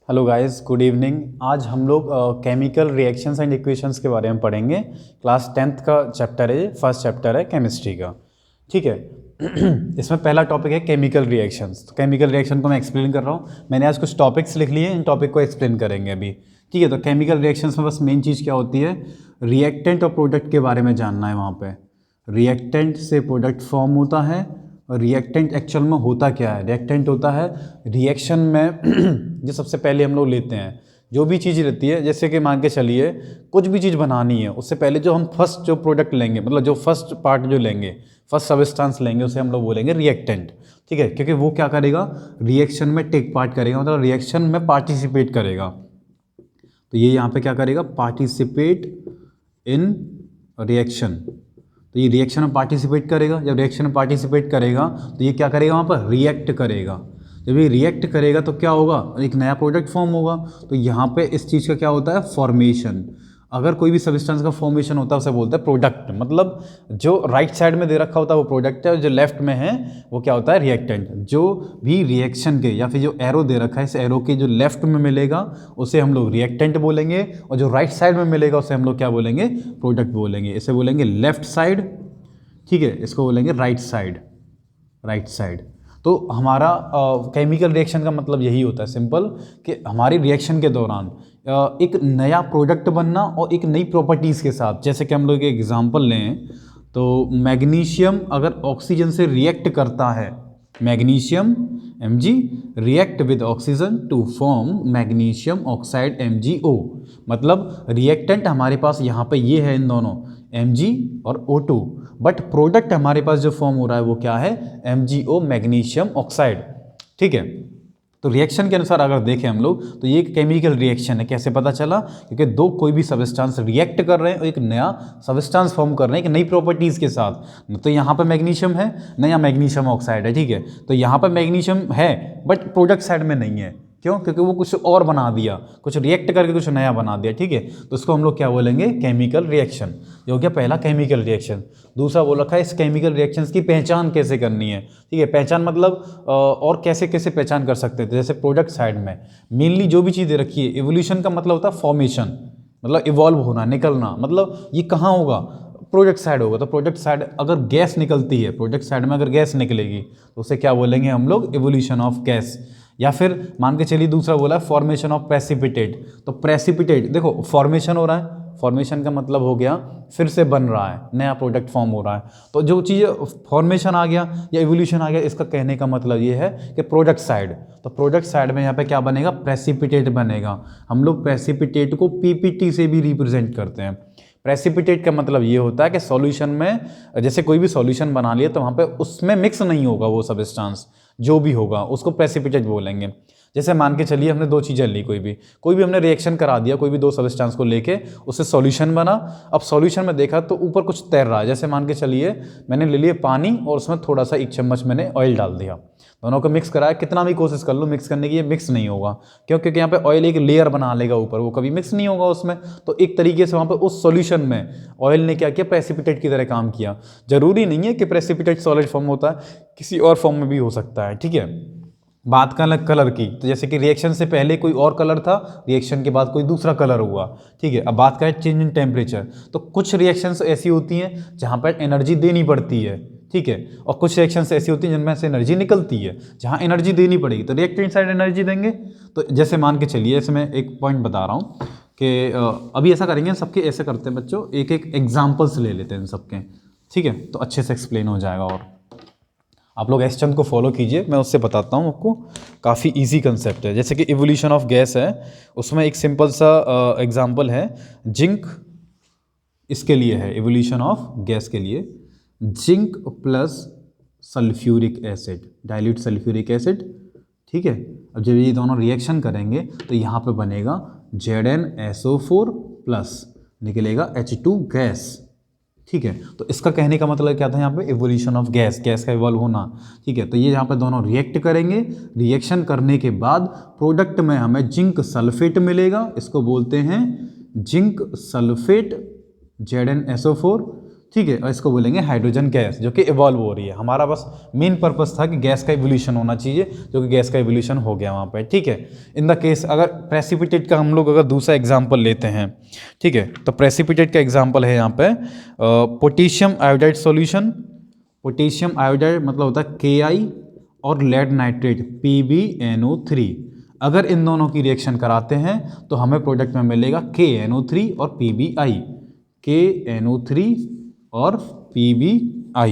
Hello guys, good evening. आज हम लोग केमिकल रिएक्शंस एंड इक्वेशंस के बारे में पढ़ेंगे। क्लास 10th का चैप्टर है, फर्स्ट चैप्टर है केमिस्ट्री का। ठीक है। इसमें पहला टॉपिक है केमिकल रिएक्शंस। तो केमिकल रिएक्शन को मैं एक्सप्लेन कर रहा हूँ। मैंने आज कुछ टॉपिक्स लिख लिए हैं, इन टॉपिक को एक्सप्लेन करेंगे अभी। ठीक है। तो केमिकल रिएक्शंस में बस मेन चीज़ क्या होती है, रिएक्टेंट और प्रोडक्ट के बारे में जानना है। वहाँ पे रिएक्टेंट से प्रोडक्ट फॉर्म होता है। और रिएक्टेंट एक्चुअल में होता क्या है? रिएक्टेंट होता है रिएक्शन में जो सबसे पहले हम लोग लेते हैं, जो भी चीज़ रहती है, जैसे कि मान के चलिए कुछ भी चीज़ बनानी है, उससे पहले जो हम फर्स्ट जो प्रोडक्ट लेंगे, मतलब जो फर्स्ट पार्ट जो लेंगे, फर्स्ट सब्सटेंस लेंगे, उसे हम लोग बोलेंगे रिएक्टेंट। ठीक है, क्योंकि वो क्या करेगा, रिएक्शन में टेक पार्ट करेगा, मतलब रिएक्शन में पार्टिसिपेट करेगा। तो ये यहाँ पे क्या करेगा, पार्टिसिपेट इन रिएक्शन। तो ये रिएक्शन में पार्टिसिपेट करेगा। जब रिएक्शन में पार्टिसिपेट करेगा तो ये क्या करेगा, वहाँ पर रिएक्ट करेगा। जब ये रिएक्ट करेगा तो क्या होगा, एक नया प्रोडक्ट फॉर्म होगा। तो यहाँ पे इस चीज़ का क्या होता है, फॉर्मेशन। अगर कोई भी सब्सटेंस का फॉर्मेशन होता है उसे बोलते हैं प्रोडक्ट। मतलब जो राइट साइड में दे रखा होता है वो प्रोडक्ट है, और जो लेफ्ट में है वो क्या होता है, रिएक्टेंट। जो भी रिएक्शन के या फिर जो एरो दे रखा है, इस एरो के जो लेफ्ट में मिलेगा उसे हम लोग रिएक्टेंट बोलेंगे, और जो राइट साइड में मिलेगा उसे हम लोग क्या बोलेंगे, प्रोडक्ट बोलेंगे। इसे बोलेंगे लेफ्ट साइड। ठीक है, इसको बोलेंगे राइट साइड। Right side. तो हमारा केमिकल रिएक्शन का मतलब यही होता है, सिंपल, कि हमारी रिएक्शन के दौरान एक नया प्रोडक्ट बनना और एक नई प्रॉपर्टीज़ के साथ। जैसे कि हम लोग एक एग्जांपल लें तो मैग्नीशियम अगर ऑक्सीजन से रिएक्ट करता है, magnesium Mg react with oxygen to form magnesium oxide MgO। मतलब रिएक्टेंट हमारे पास यहाँ पे ये है, इन दोनों Mg और O2, बट प्रोडक्ट हमारे पास जो फॉर्म हो रहा है वो क्या है, MgO मैग्नीशियम ऑक्साइड। ठीक है। तो रिएक्शन के अनुसार अगर देखें हम लोग तो ये एक केमिकल रिएक्शन है। कैसे पता चला, क्योंकि दो कोई भी सब्सटेंस रिएक्ट कर रहे हैं और एक नया सब्सटेंस फॉर्म कर रहे हैं एक नई प्रॉपर्टीज़ के साथ। तो यहाँ पे मैग्नीशियम है, नया मैग्नीशियम ऑक्साइड है। ठीक है। तो यहाँ पे मैग्नीशियम है बट प्रोडक्ट साइड में नहीं है। क्यों? क्योंकि वो कुछ और बना दिया, कुछ रिएक्ट करके कुछ नया बना दिया। ठीक है। तो उसको हम लोग क्या बोलेंगे, केमिकल रिएक्शन। ये हो गया पहला केमिकल रिएक्शन। दूसरा बोल रखा है इस केमिकल रिएक्शंस की पहचान कैसे करनी है। ठीक है। पहचान मतलब और कैसे कैसे पहचान कर सकते थे। जैसे प्रोडक्ट साइड में मेनली जो भी चीज़ें रखी है, एवोल्यूशन का मतलब होता है फॉर्मेशन, मतलब इवॉल्व होना, निकलना। मतलब ये कहाँ होगा, प्रोडक्ट साइड होगा। तो प्रोडक्ट साइड अगर गैस निकलती है, प्रोडक्ट साइड में अगर गैस निकलेगी तो उसे क्या बोलेंगे हम लोग, एवोल्यूशन ऑफ गैस। या फिर मान के चलिए दूसरा बोला फॉर्मेशन ऑफ प्रेसिपिटेट। तो प्रेसिपिटेट देखो, फॉर्मेशन हो रहा है, फॉर्मेशन का मतलब हो गया फिर से बन रहा है, नया प्रोडक्ट फॉर्म हो रहा है। तो जो चीज़ फॉर्मेशन आ गया या एवोल्यूशन आ गया, इसका कहने का मतलब ये है कि प्रोडक्ट साइड। तो प्रोडक्ट साइड में यहाँ पे क्या बनेगा, प्रेसिपिटेट बनेगा। हम लोग प्रेसिपिटेट को पीपीटी से भी रिप्रेजेंट करते हैं। प्रेसिपिटेट का मतलब ये होता है कि सॉल्यूशन में, जैसे कोई भी सॉल्यूशन बना लिया तो वहाँ पे उसमें मिक्स नहीं होगा वो सब्सटेंस, जो भी होगा उसको प्रेसिपिटेट बोलेंगे। जैसे मान के चलिए हमने दो चीज़ें ली, कोई भी हमने रिएक्शन करा दिया, कोई भी दो सब्सटेंस को लेके उससे सॉल्यूशन बना। अब सॉल्यूशन में देखा तो ऊपर कुछ तैर रहा है। जैसे मान के चलिए मैंने ले लिया पानी और उसमें थोड़ा सा 1 चम्मच मैंने ऑयल डाल दिया, दोनों को मिक्स कराया। कितना भी कोशिश कर लो मिक्स करने की, ये मिक्स नहीं होगा। क्यों? क्योंकि यहाँ पे ऑयल एक लेयर बना लेगा ऊपर, वो कभी मिक्स नहीं होगा उसमें। तो एक तरीके से वहाँ पे उस सॉल्यूशन में ऑयल ने क्या किया, प्रेसिपिटेट की तरह काम किया। जरूरी नहीं है कि प्रेसिपिटेट सॉलिड फॉर्म होता है, किसी और फॉर्म में भी हो सकता है। ठीक है। बात का अलग कलर की, तो जैसे कि रिएक्शन से पहले कोई और कलर था, रिएक्शन के बाद कोई दूसरा कलर हुआ। ठीक है। अब बात करें चेंज इन टेम्परेचर, तो कुछ रिएक्शंस ऐसी होती हैं जहाँ पर एनर्जी देनी पड़ती है। ठीक है। और कुछ रिएक्शंस ऐसी होती हैं जिनमें से एनर्जी निकलती है, जहाँ एनर्जी देनी पड़ेगी तो रिएक्टेंट साइड एनर्जी देंगे। तो जैसे मान के चलिए, ऐसे मैं एक पॉइंट बता रहा हूँ कि अभी ऐसा करेंगे, सबके ऐसे करते हैं बच्चों, एक एक एग्जाम्पल्स ले लेते हैं सबके। ठीक है। तो अच्छे से एक्सप्लेन हो जाएगा। और आप लोग एसचंद को फॉलो कीजिए, मैं उससे बताता हूँ आपको। काफ़ी इजी कंसेप्ट है। जैसे कि इवोल्यूशन ऑफ गैस है, उसमें एक सिंपल सा एग्जांपल है, जिंक इसके लिए है, इवोल्यूशन ऑफ गैस के लिए zinc plus sulphuric acid, dilute sulphuric acid. ठीक है। अब जब ये दोनों रिएक्शन करेंगे तो यहाँ पे बनेगा ZnSO4 प्लस निकलेगा H2 गैस। ठीक है। तो इसका कहने का मतलब क्या था, यहाँ पे इवोल्यूशन ऑफ गैस, गैस का इवॉल्व होना। ठीक है। तो ये यहाँ पे दोनों रिएक्ट करेंगे, रिएक्शन करने के बाद प्रोडक्ट में हमें जिंक सल्फेट मिलेगा, इसको बोलते हैं जिंक सल्फेट ZnSO4। ठीक है, और इसको बोलेंगे हाइड्रोजन गैस, जो कि इवॉल्व हो रही है। हमारा बस मेन पर्पस था कि गैस का इवोल्यूशन होना चाहिए, जो कि गैस का इवोल्यूशन हो गया वहाँ पे। ठीक है, इन द केस अगर प्रेसिपिटेट का हम लोग अगर दूसरा एग्जाम्पल लेते हैं, ठीक है, तो प्रेसिपिटेट का एग्जाम्पल है यहाँ पे potassium iodide solution. Potassium iodide मतलब होता है KI और लेड नाइट्रेट PbNO3। अगर इन दोनों की रिएक्शन कराते हैं तो हमें प्रोडक्ट में मिलेगा KNO3 और PbI, KNO3 और PbI।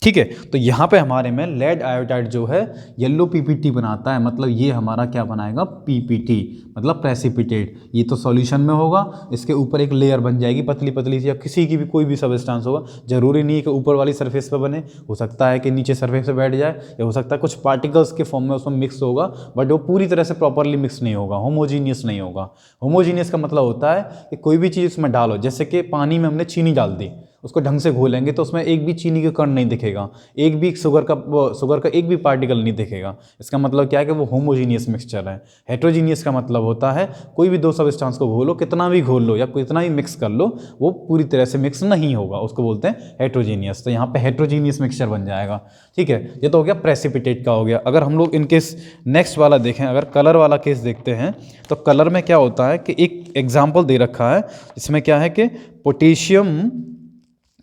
ठीक है, तो यहाँ पे हमारे में लेड आयोडाइड जो है येलो PPT बनाता है, मतलब ये हमारा क्या बनाएगा, PPT, मतलब प्रेसिपिटेट। ये तो सॉल्यूशन में होगा, इसके ऊपर एक लेयर बन जाएगी पतली पतली सी, या किसी की भी कोई भी सब्सटेंस होगा, जरूरी नहीं है कि ऊपर वाली सरफेस पे बने, हो सकता है कि नीचे सरफेस पे बैठ जाए, या हो सकता है कुछ पार्टिकल्स के फॉर्म में उसमें मिक्स होगा, बट वो पूरी तरह से प्रॉपरली मिक्स नहीं होगा, होमोजीनियस नहीं होगा। होमोजीनियस का मतलब होता है कि कोई भी चीज़ उसमें डालो, जैसे कि पानी में हमने चीनी डाल दी, उसको ढंग से घोलेंगे तो उसमें एक भी चीनी का कण नहीं दिखेगा, एक भी शुगर का एक भी पार्टिकल नहीं दिखेगा। इसका मतलब क्या है कि वो होमोजीनियस मिक्सचर है। हेट्रोजीनियस का मतलब होता है कोई भी दो सब्सटेंस को घोलो, कितना भी घोल लो या कितना भी मिक्स कर लो, वो पूरी तरह से मिक्स नहीं होगा, उसको बोलते हैं हेट्रोजीनियस। तो यहाँ पे हेट्रोजीनियस मिक्सचर बन जाएगा। ठीक है, ये तो हो गया प्रेसिपिटेट का हो गया। अगर हम लोग इनकेस नेक्स्ट वाला देखें, अगर कलर वाला केस देखते हैं, तो कलर में क्या होता है कि एक एग्जाम्पल दे रखा है, इसमें क्या है कि पोटेशियम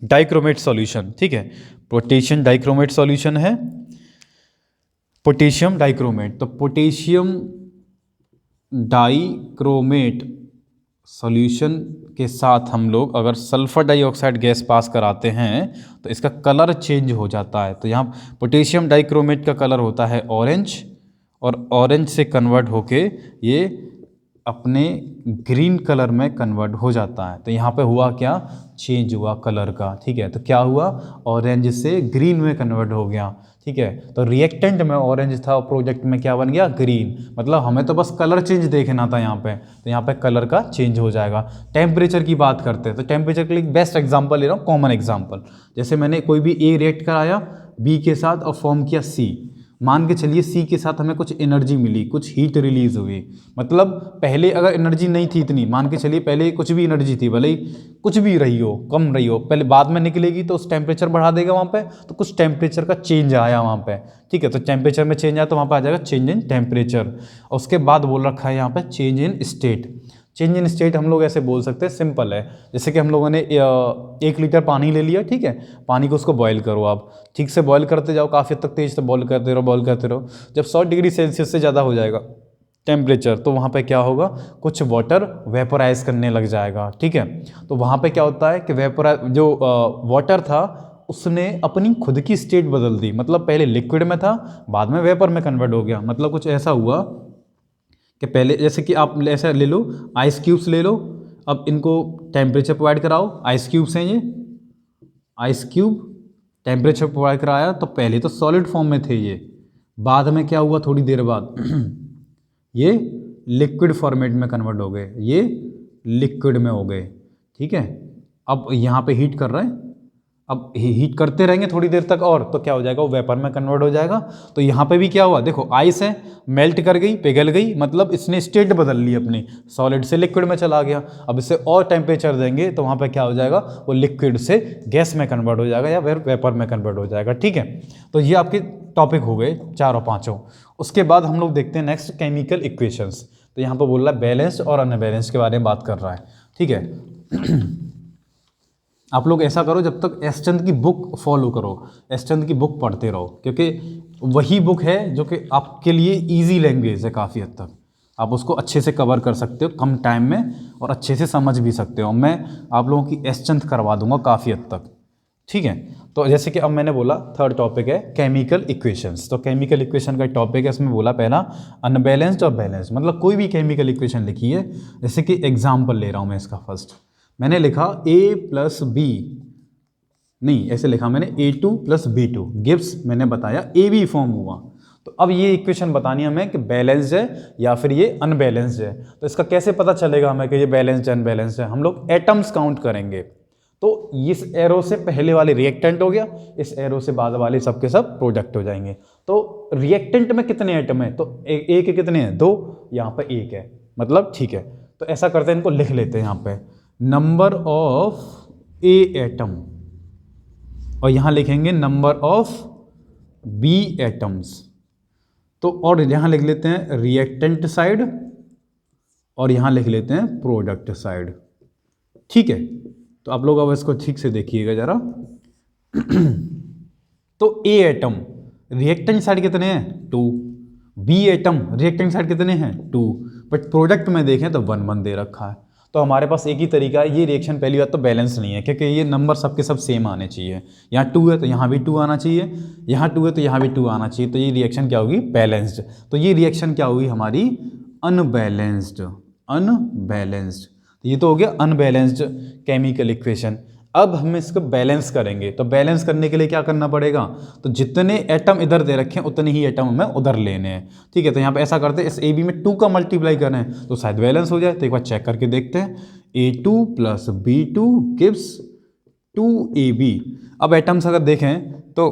डाइक्रोमेट सॉल्यूशन। ठीक है, पोटेशियम डाइक्रोमेट सॉल्यूशन है, पोटेशियम डाइक्रोमेट। तो पोटेशियम डाइक्रोमेट सॉल्यूशन के साथ हम लोग अगर सल्फर डाइऑक्साइड गैस पास कराते हैं तो इसका कलर चेंज हो जाता है। तो यहाँ पोटेशियम डाइक्रोमेट का कलर होता है ऑरेंज, और ऑरेंज से कन्वर्ट होके ये अपने ग्रीन कलर में कन्वर्ट हो जाता है। तो यहाँ पे हुआ क्या, चेंज हुआ कलर का। ठीक है, तो क्या हुआ, ऑरेंज से ग्रीन में कन्वर्ट हो गया। ठीक है, तो रिएक्टेंट में ऑरेंज था और प्रोडक्ट में क्या बन गया, ग्रीन। मतलब हमें तो बस कलर चेंज देखना था यहाँ पे, तो यहाँ पे कलर का चेंज हो जाएगा। टेम्परेचर की बात करते हैं तो टेम्परेचर के लिए बेस्ट एग्जाम्पल ले रहा हूँ, कॉमन एग्जाम्पल। जैसे मैंने कोई भी A रिएक्ट कराया B के साथ और फॉर्म किया C, मान के चलिए C के साथ हमें कुछ एनर्जी मिली, कुछ हीट रिलीज हुई। मतलब पहले अगर एनर्जी नहीं थी इतनी, मान के चलिए पहले कुछ भी एनर्जी थी, भले ही कुछ भी रही हो, कम रही हो, पहले बाद में निकलेगी तो उस टेम्परेचर बढ़ा देगा वहाँ पे, तो कुछ टेम्परेचर का चेंज आया वहाँ पे। ठीक है, तो टेम्परेचर में चेंज आया तो वहाँ पे आ जाएगा चेंज इन टेम्परेचर। और उसके बाद बोल रखा है यहाँ पे change in state. Change in state हम लोग ऐसे बोल सकते हैं, सिंपल है। जैसे कि हम लोगों ने 1 लीटर पानी ले लिया, ठीक है, पानी को उसको बॉयल करो, आप ठीक से बॉयल करते जाओ, काफ़ी हद तक तेज से बॉयल करते रहो, बॉयल करते रहो। जब 100 डिग्री सेल्सियस से ज़्यादा हो जाएगा टेम्परेचर, तो वहाँ पे क्या होगा, कुछ वाटर वेपोराइज करने लग जाएगा। ठीक है, तो वहाँ पे क्या होता है कि जो वाटर था उसने अपनी खुद की स्टेट बदल दी। मतलब पहले लिक्विड में था, बाद में वेपर में कन्वर्ट हो गया। मतलब कुछ ऐसा हुआ कि पहले जैसे कि आप ऐसा ले लो, आइस क्यूब्स ले लो, अब इनको टेम्परेचर प्रोवाइड कराओ, आइस क्यूब्स हैं ये, आइस क्यूब टेम्परेचर प्रोवाइड कराया तो पहले तो सॉलिड फॉर्म में थे ये, बाद में क्या हुआ, थोड़ी देर बाद ये लिक्विड फॉर्मेट में कन्वर्ट हो गए, ये लिक्विड में हो गए। ठीक है, अब यहाँ पे हीट कर रहे हैं, अब हीट करते रहेंगे थोड़ी देर तक और तो क्या हो जाएगा, वो वेपर में कन्वर्ट हो जाएगा। तो यहाँ पे भी क्या हुआ, देखो आइस है, मेल्ट कर गई, पिघल गई, मतलब इसने स्टेट बदल ली अपनी, सॉलिड से लिक्विड में चला गया। अब इसे और टेम्परेचर देंगे तो वहाँ पे क्या हो जाएगा, वो लिक्विड से गैस में कन्वर्ट हो जाएगा या फिर वेपर में कन्वर्ट हो जाएगा। ठीक है, तो ये आपके टॉपिक हो गए चारों पाँचों। उसके बाद हम लोग देखते हैं नेक्स्ट केमिकल इक्वेशंस। तो यहाँ पर बोल रहा है बैलेंस्ड और अनबैलेंस्ड के बारे में बात कर रहा है। ठीक है, आप लोग ऐसा करो, जब तक एस चंद की बुक फॉलो करो, एस चंद की बुक पढ़ते रहो, क्योंकि वही बुक है जो कि आपके लिए इजी लैंग्वेज है, काफ़ी हद तक आप उसको अच्छे से कवर कर सकते हो कम टाइम में और अच्छे से समझ भी सकते हो। मैं आप लोगों की एस चंद करवा दूंगा काफ़ी हद तक। ठीक है, तो जैसे कि अब मैंने बोला थर्ड टॉपिक है केमिकल इक्वेशंस। तो केमिकल इक्वेशन का टॉपिक है, इसमें बोला पहला अनबैलेंस्ड और बैलेंस्ड। मतलब कोई भी केमिकल इक्वेशन लिखी है, जैसे कि एग्जाम्पल ले रहा हूँ मैं इसका। फर्स्ट मैंने लिखा A + B, नहीं ऐसे लिखा मैंने A2 + B2 गिव्स, मैंने बताया AB फॉर्म हुआ। तो अब ये इक्वेशन बतानी है हमें कि बैलेंस्ड है या फिर ये अनबैलेंस्ड है। तो इसका कैसे पता चलेगा हमें कि ये बैलेंस्ड है अनबैलेंस्ड है, हम लोग एटम्स काउंट करेंगे। तो इस एरो से पहले वाले रिएक्टेंट हो गया, इस एरो से बाद वाले सब के सब प्रोडक्ट हो जाएंगे। तो रिएक्टेंट में कितने एटम है, तो A के कितने हैं, 2, यहाँ पे 1 है, मतलब ठीक है। तो ऐसा करते हैं, इनको लिख लेते हैं यहाँ पे, नंबर ऑफ ए एटम और यहाँ लिखेंगे नंबर ऑफ बी एटम्स। तो और यहाँ लिख लेते हैं रिएक्टेंट साइड और यहाँ लिख लेते हैं प्रोडक्ट साइड। ठीक है, तो आप लोग अब इसको ठीक से देखिएगा जरा। तो ए एटम रिएक्टेंट साइड कितने हैं 2, बी एटम रिएक्टेंट साइड कितने हैं 2, बट प्रोडक्ट में देखें तो 1 1 दे रखा है। तो हमारे पास एक ही तरीका है, ये रिएक्शन पहली बात तो बैलेंस नहीं है क्योंकि ये नंबर सबके सब सेम आने चाहिए। यहाँ 2 है तो यहाँ भी 2 आना चाहिए, यहाँ 2 है तो यहाँ भी 2 आना चाहिए। तो ये रिएक्शन क्या होगी बैलेंस्ड। तो ये रिएक्शन क्या होगी हमारी अनबैलेंस्ड। अनबैलेंस्ड, ये तो हो गया अनबैलेंस्ड केमिकल इक्वेशन। अब हम इसको बैलेंस करेंगे, तो बैलेंस करने के लिए क्या करना पड़ेगा, तो जितने एटम इधर दे रखे हैं उतने ही एटम हमें उधर लेने हैं। ठीक है, तो यहाँ पे ऐसा करते हैं, इस ए बी में 2 का मल्टीप्लाई करें तो शायद बैलेंस हो जाए। तो एक बार चेक करके देखते हैं, A2 + B2 गिव्स 2AB। अब एटम्स अगर देखें तो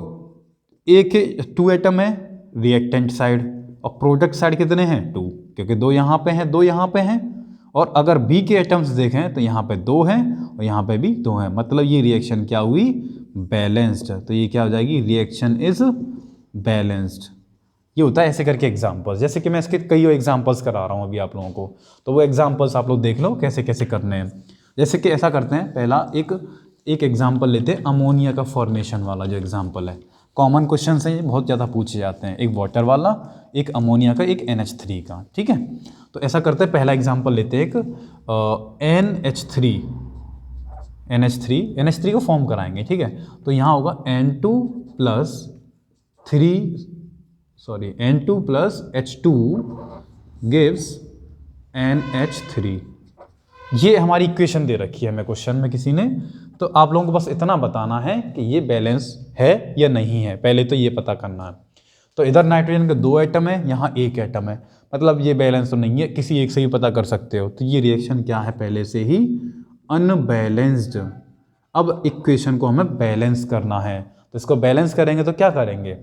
ए के 2 एटम है रिएक्टेंट साइड और प्रोडक्ट साइड कितने हैं 2, क्योंकि 2 यहाँ पे हैं 2 यहाँ पे हैं। और अगर बी के एटम्स देखें तो यहाँ पे 2 हैं और यहाँ पे भी 2 हैं, मतलब ये रिएक्शन क्या हुई बैलेंस्ड। तो ये क्या हो जाएगी रिएक्शन इज बैलेंस्ड। ये होता है ऐसे करके एग्जांपल्स, जैसे कि मैं इसके कई एग्जांपल्स करा रहा हूँ अभी आप लोगों को, तो वो एग्जांपल्स आप लोग देख लो कैसे कैसे करने हैं। जैसे कि ऐसा करते हैं, पहला एक एग्जाम्पल लेते हैं अमोनिया का फॉर्मेशन वाला जो एग्जाम्पल है। कॉमन क्वेश्चन हैं ये, बहुत ज़्यादा पूछे जाते हैं, एक वाटर वाला, एक अमोनिया का, एक NH3 का। ठीक है, तो ऐसा करते हैं, पहला एग्जांपल लेते हैं एक NH3 को फॉर्म कराएंगे। ठीक है, तो यहाँ होगा N2 + H2 गिव्स NH3। ये हमारी इक्वेशन दे रखी है हमें क्वेश्चन में किसी ने, तो आप लोगों को बस इतना बताना है कि ये बैलेंस है या नहीं है, पहले तो ये पता करना है। तो इधर नाइट्रोजन के 2 एटम है, यहाँ 1 एटम है, मतलब ये बैलेंस तो नहीं है, किसी एक से ही पता कर सकते हो। तो ये रिएक्शन क्या है पहले से ही अनबैलेंस्ड। अब इक्वेशन को हमें बैलेंस करना है, तो इसको बैलेंस करेंगे तो क्या करेंगे,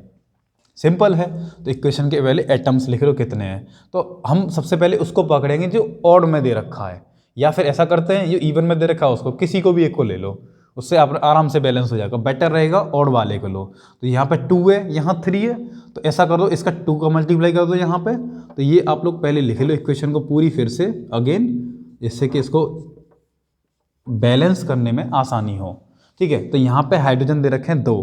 सिंपल है। तो इक्वेशन के पहले एटम्स लिख लो कितने हैं, तो हम सबसे पहले उसको पकड़ेंगे जो ऑड में दे रखा है, या फिर ऐसा करते हैं जो इवन में दे रखा है उसको किसी को भी एक को ले लो, उससे आप आराम से बैलेंस हो जाएगा। बेटर रहेगा ऑड वाले को लो। तो यहाँ पे 2 है, यहाँ 3 है, तो ऐसा कर दो इसका 2 का मल्टीप्लाई कर दो यहाँ पे। तो ये आप लोग पहले लिख लो इक्वेशन को पूरी फिर से अगेन, जिससे कि इसको बैलेंस करने में आसानी हो। ठीक है, तो यहाँ पे हाइड्रोजन दे रखे हैं 2,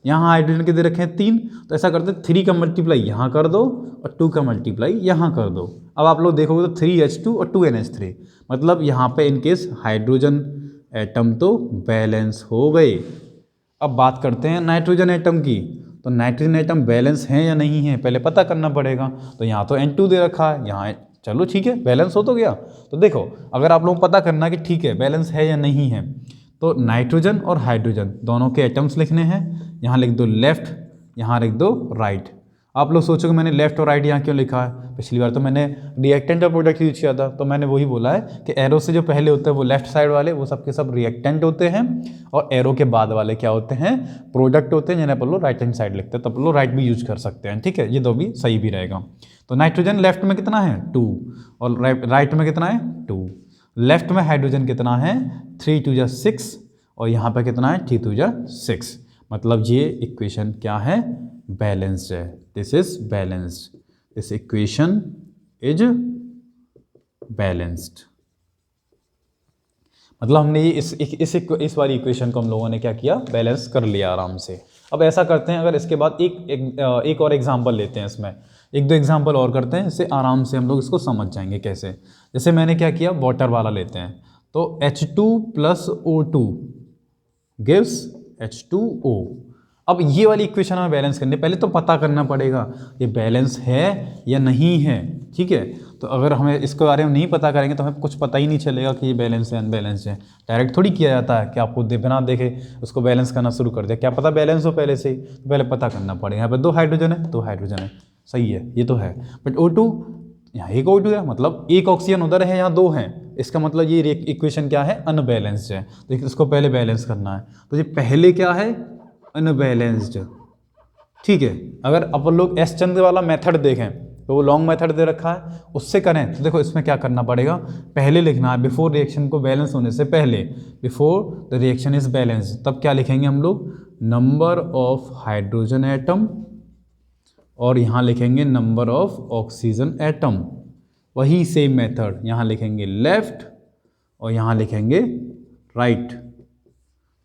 यहाँ हाइड्रोजन के दे रखे हैं 3, तो ऐसा करते हैं 3 का मल्टीप्लाई यहाँ कर दो और 2 का मल्टीप्लाई यहाँ कर दो। अब आप लोग देखोगे तो 3H2 और 2NH3, मतलब यहाँ पे इनकेस हाइड्रोजन एटम तो बैलेंस हो गए। अब बात करते हैं नाइट्रोजन एटम की, तो नाइट्रोजन एटम बैलेंस हैं या नहीं है पहले पता करना पड़ेगा। तो यहाँ तो N2 दे रखा है, यहाँ चलो ठीक है बैलेंस हो तो गया। तो देखो अगर आप लोग पता करना कि ठीक है बैलेंस है या नहीं है, तो नाइट्रोजन और हाइड्रोजन दोनों के एटम्स लिखने हैं। यहाँ लिख दो लेफ्ट, यहाँ लिख दो राइट। आप लोग सोचोगे मैंने लेफ्ट और राइट यहाँ क्यों लिखा है, पिछली बार तो मैंने रिएक्टेंट और प्रोडक्ट यूज किया था, तो मैंने वही बोला है कि एरो से जो पहले होता है वो लेफ्ट साइड वाले वो सबके सब रिएक्टेंट होते हैं, और एरो के बाद वाले क्या होते हैं प्रोडक्ट होते हैं, जिन्हें अपन लोग राइट हैंड साइड लिखते हैं। तो अपन लोग राइट भी यूज कर सकते हैं। ठीक है, ये दो भी सही भी रहेगा। तो नाइट्रोजन लेफ्ट में कितना है 2 और राइट में कितना है 2। लेफ्ट में हाइड्रोजन कितना है 3 2 6 और यहाँ पे कितना है 3 2 6, मतलब ये इक्वेशन क्या है बैलेंस्ड है। This is balanced, this equation is balanced. मतलब हमने ये इस वाली इक्वेशन को हम लोगों ने क्या किया बैलेंस कर लिया आराम से। अब ऐसा करते हैं, अगर इसके बाद एक और एग्जांपल लेते हैं, इसमें 1 2 एग्जांपल और करते हैं, इससे आराम से हम लोग इसको समझ जाएंगे कैसे। जैसे मैंने क्या किया वाटर वाला लेते हैं, तो H2 + O2 गिव्स H2O। अब ये वाली इक्वेशन हमें बैलेंस करनी है, पहले तो पता करना पड़ेगा ये बैलेंस है या नहीं है। ठीक है, तो अगर हमें इसके बारे में नहीं पता करेंगे तो हमें कुछ पता ही नहीं चलेगा कि ये बैलेंस है अनबैलेंस है। डायरेक्ट थोड़ी किया जाता है कि आपको बिना देखे उसको बैलेंस करना शुरू कर दिया, क्या पता बैलेंस हो पहले से ही, तो पहले पता करना पड़ेगा। यहाँ पर 2 हाइड्रोजन है 2 हाइड्रोजन है, सही है ये तो है, बट O2 यहाँ 1 O2 है, मतलब 1 ऑक्सीजन उधर है यहाँ 2 हैं, इसका मतलब ये इक्वेशन क्या है अनबैलेंस्ड है। तो इसको पहले बैलेंस करना है, तो ये पहले क्या है अनबैलेंस्ड। ठीक है, अगर अपन लोग एस चंद्र वाला मेथड देखें तो वो लॉन्ग मेथड दे रखा है, उससे करें तो देखो इसमें क्या करना पड़ेगा, पहले लिखना है बिफोर रिएक्शन को बैलेंस होने से पहले, before the reaction is balance, तब क्या लिखेंगे हम लोग, नंबर ऑफ हाइड्रोजन एटम, और यहाँ लिखेंगे नंबर ऑफ ऑक्सीजन एटम। वही सेम मेथड यहाँ लिखेंगे लेफ्ट और यहाँ लिखेंगे राइट।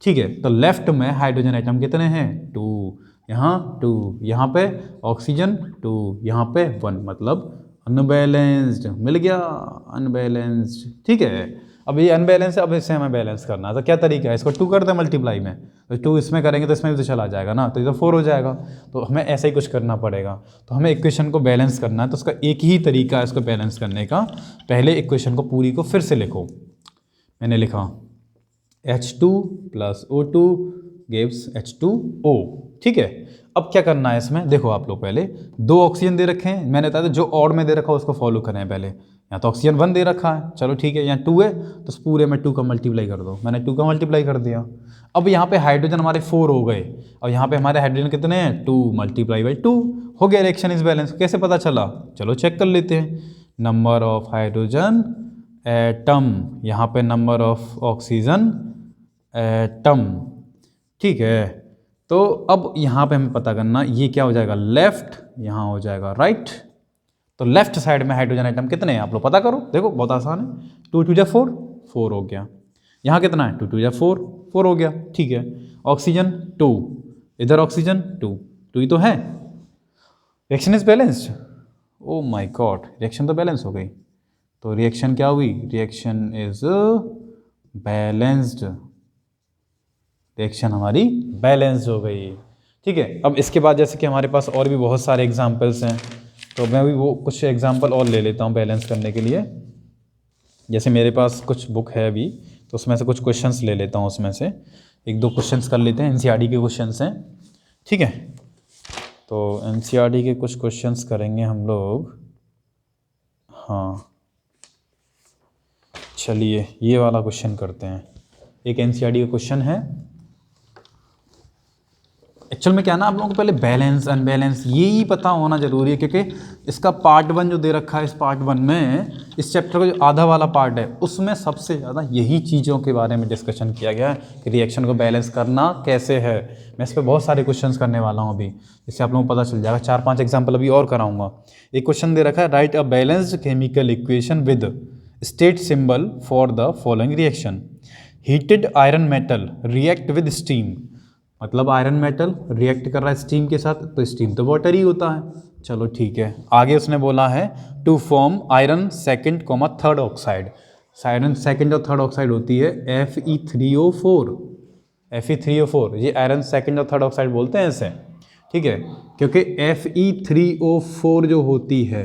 ठीक है, तो लेफ्ट में हाइड्रोजन एटम कितने हैं, 2, यहाँ 2, यहाँ पे ऑक्सीजन 2, यहाँ पे 1, मतलब अनबैलेंस्ड, मिल गया अनबैलेंस्ड। ठीक है, अब ये अनबैलेंस है, अब इसे हमें बैलेंस करना है, तो क्या तरीका है, इसको 2 करते हैं मल्टीप्लाई में, तो 2 इसमें करेंगे तो इसमें भी तो चला जाएगा ना, तो ये तो 4 हो जाएगा, तो हमें ऐसा ही कुछ करना पड़ेगा। तो हमें इक्वेशन को बैलेंस करना है, तो उसका एक ही तरीका है इसको बैलेंस करने का, पहले इक्वेशन को पूरी को फिर से लिखो। मैंने लिखा H2 + O2 gives H2O। ठीक है, अब क्या करना है इसमें, देखो आप लोग पहले 2 ऑक्सीजन दे रखे हैं, मैंने बताया था जो ऑड में दे रखा है उसको फॉलो करें पहले। यहाँ तो ऑक्सीजन 1 दे रखा है, चलो ठीक है, यहाँ 2 है तो उस पूरे में 2 का मल्टीप्लाई कर दो, मैंने 2 का मल्टीप्लाई कर दिया। अब यहाँ पे हाइड्रोजन हमारे 4 हो गए, और यहाँ पे हमारे हाइड्रोजन कितने हैं, 2 × 2 हो गया, रिएक्शन इज बैलेंस। कैसे पता चला, चलो चेक कर लेते हैं, नंबर ऑफ हाइड्रोजन एटम, यहाँ पे नंबर ऑफ ऑक्सीजन एटम। ठीक है, तो अब यहाँ पे हमें पता करना, ये क्या हो जाएगा लेफ्ट, यहाँ हो जाएगा राइट। तो लेफ्ट साइड में हाइड्रोजन आइटम कितने हैं आप लोग पता करो, देखो बहुत आसान है, 2 × 2 = 4, 4 हो गया। यहाँ कितना है, 2 × 2 = 4, 4 हो गया। ठीक है, ऑक्सीजन 2, इधर ऑक्सीजन 2, 2 ही तो है, reaction is balanced. Oh my God, reaction तो बैलेंस हो गई, तो रिएक्शन क्या हुई, रिएक्शन इज बैलेंस्ड, रिएक्शन हमारी बैलेंस हो गई। ठीक है, अब इसके बाद जैसे कि हमारे पास और भी बहुत सारे एग्जांपल्स हैं, तो मैं भी वो कुछ एग्जांपल और ले लेता हूँ बैलेंस करने के लिए। जैसे मेरे पास कुछ बुक है अभी, तो उसमें से कुछ क्वेश्चंस ले लेता हूँ, उसमें से 1-2 क्वेश्चंस कर लेते हैं, एनसीईआरटी के क्वेश्चंस हैं। ठीक है, तो एनसीईआरटी के कुछ क्वेश्चंस करेंगे हम लोग। हाँ चलिए, ये वाला क्वेश्चन करते हैं, एक एनसीईआरटी का क्वेश्चन है। एक्चुअल में क्या ना, आप लोगों को पहले बैलेंस अनबैलेंस यही पता होना जरूरी है, क्योंकि इसका पार्ट 1 जो दे रखा है, इस पार्ट 1 में इस चैप्टर का जो आधा वाला पार्ट है उसमें सबसे ज़्यादा यही चीज़ों के बारे में डिस्कशन किया गया है कि रिएक्शन को बैलेंस करना कैसे है। मैं इस पर बहुत सारे क्वेश्चंस करने वाला हूँ अभी, जिससे आप लोगों को पता चल जाएगा। 4-5 एग्जाम्पल अभी और कराऊंगा। एक क्वेश्चन दे रखा है, right a balanced chemical equation with state symbol for the following reaction. Heated iron metal react with steam, मतलब आयरन मेटल रिएक्ट कर रहा है स्टीम के साथ, तो स्टीम तो वाटर ही होता है। चलो ठीक है, आगे उसने बोला है to form iron second, 3rd oxide. Iron second और 3rd ऑक्साइड होती है Fe3O4। Fe3O4 ये आयरन सेकंड और 3rd ऑक्साइड बोलते हैं इसे। ठीक है, क्योंकि Fe3O4 जो होती है,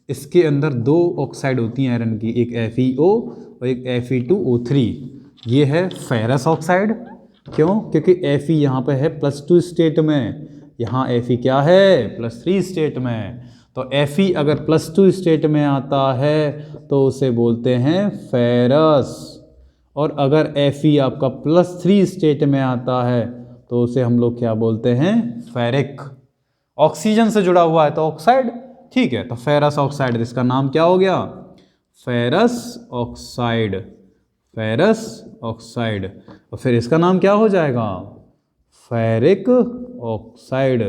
इसके अंदर 2 ऑक्साइड होती हैं आयरन की, एक FeO और एक Fe2O3। ये है फेरस ऑक्साइड। क्यों, क्योंकि Fe यहाँ पे है +2 स्टेट में, यहाँ Fe क्या है +3 स्टेट में। तो Fe अगर +2 स्टेट में आता है तो उसे बोलते हैं फेरस, और अगर Fe आपका +3 स्टेट में आता है तो उसे हम लोग क्या बोलते हैं, फेरिक। ऑक्सीजन से जुड़ा हुआ है तो ऑक्साइड। ठीक है, तो फेरस ऑक्साइड, इसका नाम क्या हो गया, फेरस ऑक्साइड, फेरस ऑक्साइड। और फिर इसका नाम क्या हो जाएगा, फेरिक ऑक्साइड।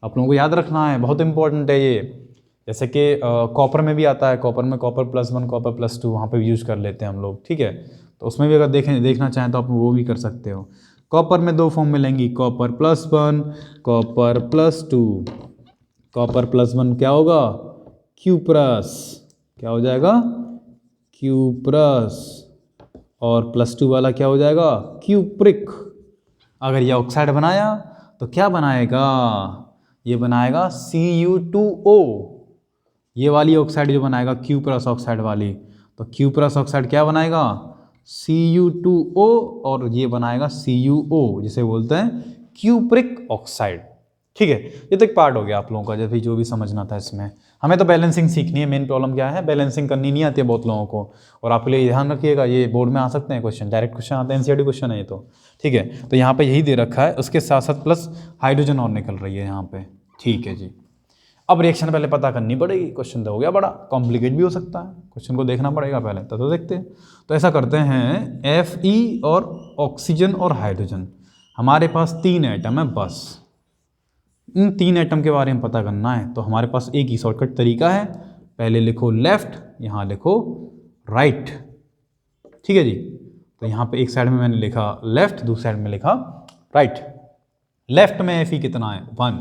आप लोगों को याद रखना है, बहुत इंपॉर्टेंट है ये। जैसे कि कॉपर में भी आता है, कॉपर में कॉपर +1 कॉपर +2 वहाँ पे भी यूज़ कर लेते हैं हम लोग। ठीक है, तो उसमें भी अगर देखना चाहें तो आप वो भी कर सकते हो। कॉपर में 2 फॉर्म मिलेंगी, कॉपर +1 कॉपर +2। कॉपर +1 क्या होगा, क्यूप्रस, क्या हो जाएगा, क्यूप्रस। और +2 वाला क्या हो जाएगा, क्यूप्रिक। अगर ये ऑक्साइड बनाया तो क्या बनाएगा, ये बनाएगा Cu2O। ये वाली ऑक्साइड जो बनाएगा क्यूप्रस ऑक्साइड वाली, तो क्यूप्रस ऑक्साइड क्या बनाएगा, Cu2O, और ये बनाएगा CuO, जिसे बोलते हैं क्यूप्रिक ऑक्साइड। ठीक है, ये तो एक पार्ट हो गया आप लोगों का, जब भी जो भी समझना था इसमें। हमें तो बैलेंसिंग सीखनी है, मेन प्रॉब्लम क्या है, बैलेंसिंग करनी नहीं आती है बहुत लोगों को। और आपके लिए ध्यान रखिएगा, ये बोर्ड में आ सकते हैं क्वेश्चन, डायरेक्ट क्वेश्चन आते हैं, एनसीईआरटी क्वेश्चन है ये तो। ठीक है, तो यहाँ पे यही दे रखा है, उसके साथ साथ प्लस हाइड्रोजन और निकल रही है यहाँ पे। ठीक है जी, अब रिएक्शन पहले पता करनी पड़ेगी, क्वेश्चन तो हो गया बड़ा कॉम्प्लिकेट भी हो सकता है, क्वेश्चन को देखना पड़ेगा पहले तो देखते हैं। तो ऐसा करते हैं, Fe और ऑक्सीजन और हाइड्रोजन, हमारे पास 3 एटम है बस। इन 3 एटम के बारे में पता करना है तो हमारे पास एक ही शॉर्टकट तरीका है, पहले लिखो लेफ्ट, यहाँ लिखो राइट, ठीक है जी। तो यहाँ पे एक साइड में मैंने लिखा लेफ्ट, दूसरी साइड में लिखा राइट। लेफ्ट में Fe कितना है 1,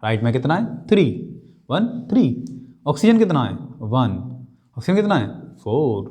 राइट में कितना है 3, 1 3। ऑक्सीजन कितना है 1, ऑक्सीजन कितना है 4।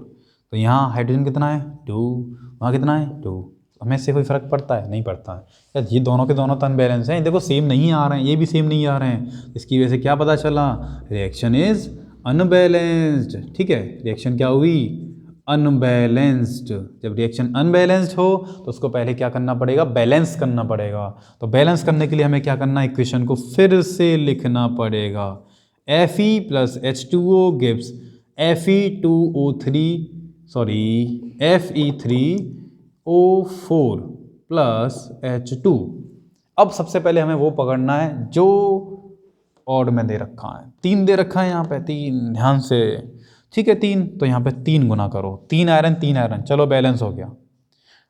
तो यहाँ हाइड्रोजन कितना है 2, वहाँ कितना है 2। हमें इससे कोई फर्क पड़ता है? नहीं पड़ता है यार, ये दोनों के दोनों तन बैलेंस हैं, देखो सेम नहीं आ रहे हैं, ये भी सेम नहीं आ रहे हैं, इसकी वजह से क्या पता चला, रिएक्शन इज अनबैलेंस्ड। ठीक है, रिएक्शन क्या हुई, अनबैलेंस्ड। जब रिएक्शन अनबैलेंस्ड हो तो उसको पहले क्या करना पड़ेगा, बैलेंस करना पड़ेगा। तो बैलेंस करने के लिए हमें क्या करना है, इक्वेशन को फिर से लिखना पड़ेगा। Fe plus H2O gives Fe3O4 plus H2। अब सबसे पहले हमें वो पकड़ना है जो ऑड में दे रखा है, 3 दे रखा है यहाँ पे, 3 ध्यान से, ठीक है 3। तो यहाँ पे 3 गुना करो, 3 आयरन 3 आयरन, चलो बैलेंस हो गया।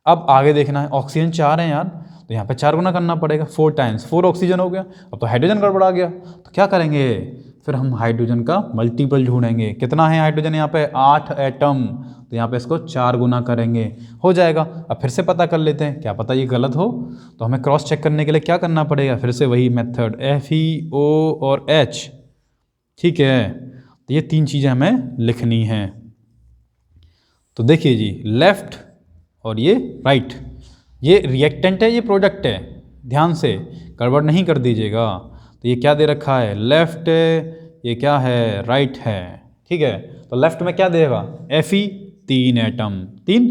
अब आगे देखना है, ऑक्सीजन 4 है यार, तो यहाँ पे 4 गुना करना पड़ेगा, 4 टाइम्स 4 ऑक्सीजन हो गया। अब तो हाइड्रोजन गड़बड़ा गया, तो क्या करेंगे, फिर हम हाइड्रोजन का मल्टीपल ढूंढेंगे। कितना है हाइड्रोजन यहाँ पे 8 एटम, तो यहाँ पे इसको 4 गुना करेंगे, हो जाएगा। अब फिर से पता कर लेते हैं, क्या पता ये गलत हो, तो हमें क्रॉस चेक करने के लिए क्या करना पड़ेगा, फिर से वही मेथड FeO और H, ठीक है। तो ये 3 चीज़ें हमें लिखनी हैं। तो देखिए जी, लेफ्ट और ये राइट, ये रिएक्टेंट है, ये प्रोडक्ट है, ध्यान से गड़बड़ नहीं कर दीजिएगा। तो ये क्या दे रखा है, लेफ्ट, ये क्या है, राइट है, ठीक है। तो लेफ्ट में क्या देगा, Fe 3 एटम 3,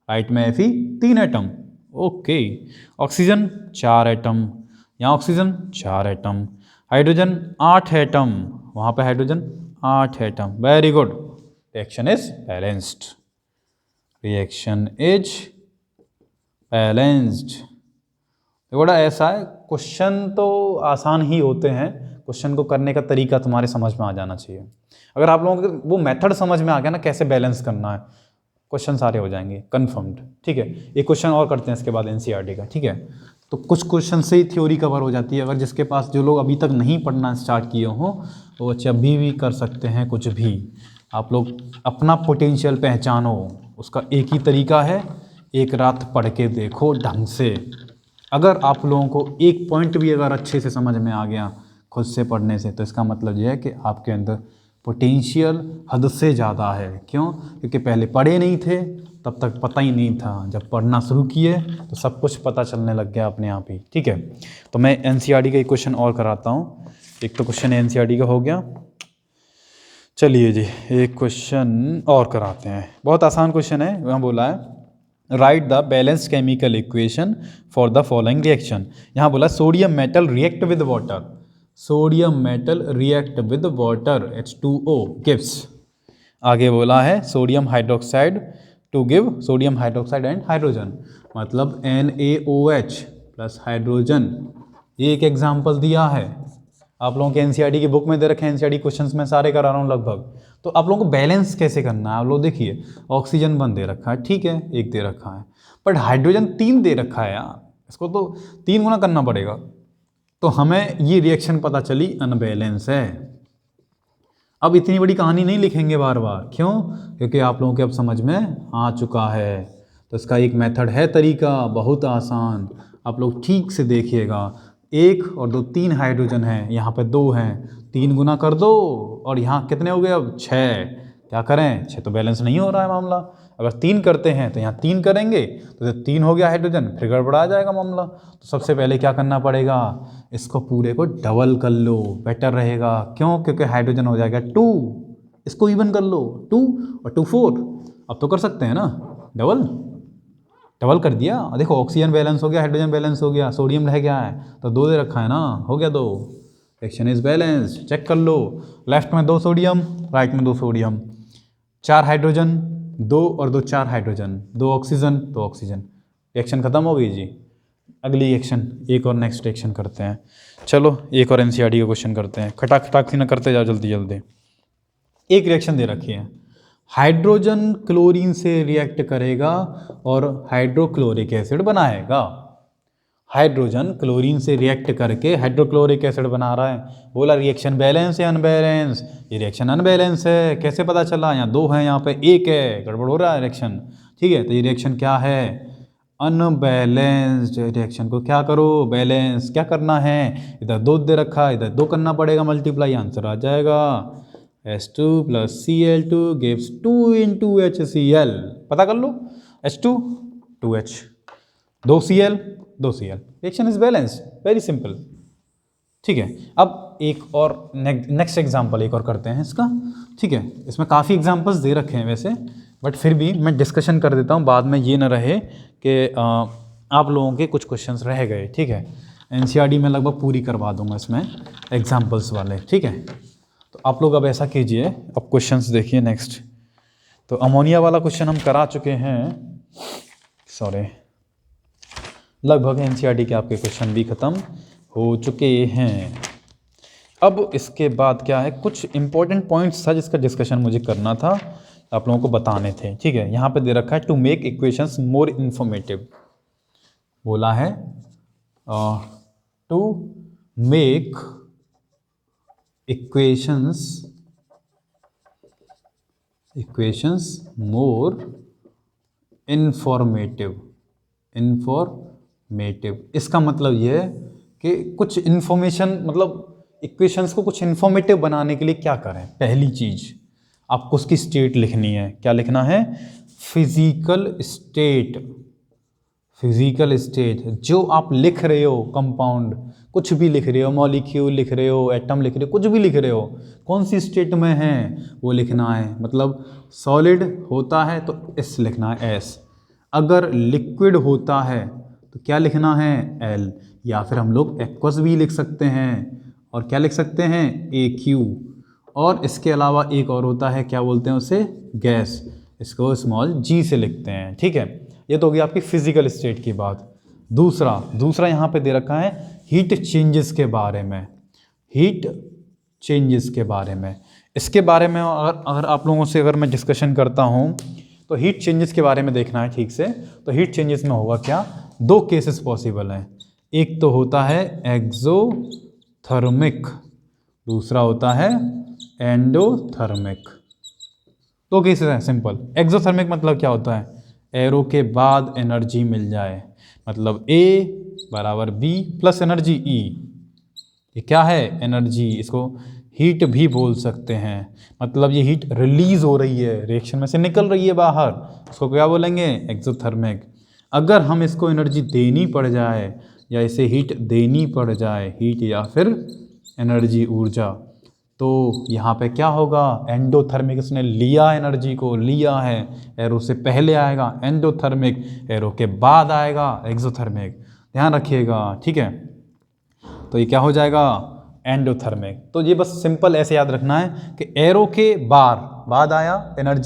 राइट में Fe 3 atom, okay. Oxygen 4 atom, यहाँ ऑक्सीजन 4 एटम, हाइड्रोजन 8 एटम, वहाँ पे hydrogen 8 atom, very good. Reaction is balanced, reaction is balanced. थोड़ा ऐसा है, क्वेश्चन तो आसान ही होते हैं, क्वेश्चन को करने का तरीका तुम्हारे समझ में आ जाना चाहिए। अगर आप लोगों को वो मेथड समझ में आ गया ना, कैसे बैलेंस करना है, क्वेश्चन सारे हो जाएंगे कन्फर्म्ड, ठीक है। एक क्वेश्चन और करते हैं इसके बाद NCERT का, ठीक है। तो कुछ क्वेश्चन से ही थ्योरी कवर हो जाती है। अगर जिसके पास, जो लोग अभी तक नहीं पढ़ना स्टार्ट किए हों, वो अच्छे अभी भी कर सकते हैं कुछ भी। आप लोग अपना पोटेंशियल पहचानो, उसका एक ही तरीका है, एक रात पढ़ के देखो ढंग से। अगर आप लोगों को एक पॉइंट भी अगर अच्छे से समझ में आ गया खुद से पढ़ने से, तो इसका मतलब यह है कि आपके अंदर पोटेंशियल हद से ज़्यादा है। क्यों? क्योंकि पहले पढ़े नहीं थे, तब तक पता ही नहीं था, जब पढ़ना शुरू किए तो सब कुछ पता चलने लग गया अपने आप ही, ठीक है। तो मैं NCERT का एक क्वेश्चन और कराता हूँ। एक तो क्वेश्चन NCERT का हो गया, चलिए जी एक क्वेश्चन और कराते हैं। बहुत आसान क्वेश्चन है, वहाँ बोला है write the balanced chemical equation for the following reaction. यहाँ बोला sodium metal react with water, sodium metal react with water H2O gives, आगे बोला है sodium hydroxide to give sodium hydroxide and hydrogen, मतलब NaOH प्लस हाइड्रोजन। ये एक example दिया है, आप लोगों के NCERT की बुक में दे रखे हैं, NCERT क्वेश्चंस में सारे करा रहा हूँ लगभग। तो आप लोगों को बैलेंस कैसे करना है, आप लोग देखिए, ऑक्सीजन 1 दे रखा है, ठीक है, 1 दे रखा है, बट हाइड्रोजन 3 दे रखा है यार, इसको तो 3 गुना करना पड़ेगा। तो हमें ये रिएक्शन पता चली अनबैलेंस है। अब इतनी बड़ी कहानी नहीं लिखेंगे बार बार, क्यों? क्योंकि आप लोगों के अब समझ में आ चुका है। तो इसका एक मेथड है, तरीका बहुत आसान, आप लोग ठीक से देखिएगा। 1 और 2 3 हाइड्रोजन हैं, यहाँ पे 2 हैं, 3 गुना कर दो, और यहाँ कितने हो गए अब 6। क्या करें, 6 तो बैलेंस नहीं हो रहा है मामला। अगर 3 करते हैं तो यहाँ 3 करेंगे तो 3 हो गया हाइड्रोजन, फिर गड़बड़ा जाएगा मामला। तो सबसे पहले क्या करना पड़ेगा, इसको पूरे को डबल कर लो, बेटर रहेगा। क्यों? क्योंकि हाइड्रोजन हो जाएगा 2, इसको इवन कर लो, 2 और 2 4। अब तो कर सकते हैं ना, डबल कर दिया। देखो ऑक्सीजन बैलेंस हो गया, हाइड्रोजन बैलेंस हो गया, सोडियम रह गया है, तो 2 दे रखा है ना, हो गया 2। रिएक्शन इज बैलेंस, चेक कर लो। लेफ्ट में 2 सोडियम, राइट में 2 सोडियम, 4 हाइड्रोजन, 2 और 2 4 हाइड्रोजन, 2 ऑक्सीजन, 2 ऑक्सीजन। रिएक्शन खत्म हो गई जी। अगली रिएक्शन, एक और नेक्स्ट रिएक्शन करते हैं। चलो एक और एनसीईआरटी का क्वेश्चन करते हैं, खटाक खटाक सी ना करते जाओ जल्दी जल्दी। एक रिएक्शन दे रखी है, हाइड्रोजन क्लोरीन से रिएक्ट करेगा और हाइड्रोक्लोरिक एसिड बनाएगा। हाइड्रोजन क्लोरीन से रिएक्ट करके हाइड्रोक्लोरिक एसिड बना रहा है। बोला रिएक्शन बैलेंस या अनबैलेंस, ये रिएक्शन अनबैलेंस है। कैसे पता चला? यहाँ 2 है, यहाँ पे 1 है, गड़बड़ हो रहा है रिएक्शन। ठीक है, तो ये रिएक्शन क्या है? अनबैलेंस्ड। रिएक्शन को क्या करो? बैलेंस। क्या करना है? इधर 2 दे रखा है, इधर 2 करना पड़ेगा मल्टीप्लाई, आंसर आ जाएगा H2 + Cl2 gives 2 × HCl। पता कर लो, H2 2H 2Cl 2Cl, reaction is balance, very simple. ठीक है, अब एक और नेक्स्ट एग्जांपल एक और करते हैं इसका। ठीक है, इसमें काफ़ी एग्जांपल्स दे रखे हैं वैसे, बट फिर भी मैं डिस्कशन कर देता हूँ, बाद में ये ना रहे कि आप लोगों के कुछ क्वेश्चंस रह गए। ठीक है, एनसीईआरटी में लगभग पूरी करवा दूंगा इसमें एग्जांपल्स वाले। ठीक है, तो आप लोग अब ऐसा कीजिए, अब क्वेश्चंस देखिए नेक्स्ट। तो अमोनिया वाला क्वेश्चन हम करा चुके हैं, सॉरी, लगभग एनसीईआरटी के आपके क्वेश्चन भी ख़त्म हो चुके हैं। अब इसके बाद क्या है, कुछ इंपॉर्टेंट पॉइंट्स था जिसका डिस्कशन मुझे करना था, आप लोगों को बताने थे। ठीक है, यहाँ पे दे रखा है to make equations more informative. बोला है to make equations more informative. इसका मतलब ये है कि कुछ इन्फॉर्मेशन, मतलब इक्वेशंस को कुछ इन्फॉर्मेटिव बनाने के लिए क्या करें। पहली चीज़, आपको उसकी स्टेट लिखनी है। क्या लिखना है? Physical state. जो आप लिख रहे हो, कंपाउंड कुछ भी लिख रहे हो, मॉलिक्यूल लिख रहे हो, एटम लिख रहे हो, कुछ भी लिख रहे हो, कौन सी स्टेट में है वो लिखना है। मतलब सॉलिड होता है तो S लिखना है, S। अगर लिक्विड होता है तो क्या लिखना है? L। या फिर हम लोग एक्वस भी लिख सकते हैं, और क्या लिख सकते हैं? AQ। और इसके अलावा एक और होता है, क्या बोलते हैं उसे? गैस। इसको स्मॉल g से लिखते हैं। ठीक है, ये तो होगी आपकी फिजिकल स्टेट की बात। दूसरा यहाँ पे दे रखा है हीट चेंजेस के बारे में। इसके बारे में अगर आप लोगों से मैं डिस्कशन करता हूँ तो हीट चेंजेस के बारे में देखना है ठीक से। तो हीट चेंजेस में होगा क्या? 2 केसेस पॉसिबल हैं। एक तो होता है एक्सोथर्मिक, दूसरा होता है एंडोथर्मिक। 2 केसेस हैं, सिंपल। एक्सोथर्मिक मतलब क्या होता है? एरो के बाद एनर्जी मिल जाए, मतलब A = B + एनर्जी E। ये क्या है? एनर्जी। इसको हीट भी बोल सकते हैं, मतलब ये हीट रिलीज हो रही है, रिएक्शन में से निकल रही है बाहर, इसको क्या बोलेंगे? एक्सोथर्मिक। अगर हम इसको एनर्जी देनी पड़ जाए या इसे हीट देनी पड़ जाए, हीट या फिर एनर्जी, ऊर्जा, तो यहाँ पे क्या होगा? एंडोथर्मिक। इसने लिया, एनर्जी को लिया है, एरो से पहले आएगा एंडोथर्मिक, एरो के बाद आएगा एक्सोथर्मिक। ध्यान रखिएगा, ठीक है। तो ये क्या हो जाएगा? एंडोथर्मिक। तो ये बस सिंपल ऐसे याद रखना है कि एरो के बाद आया एनर्जी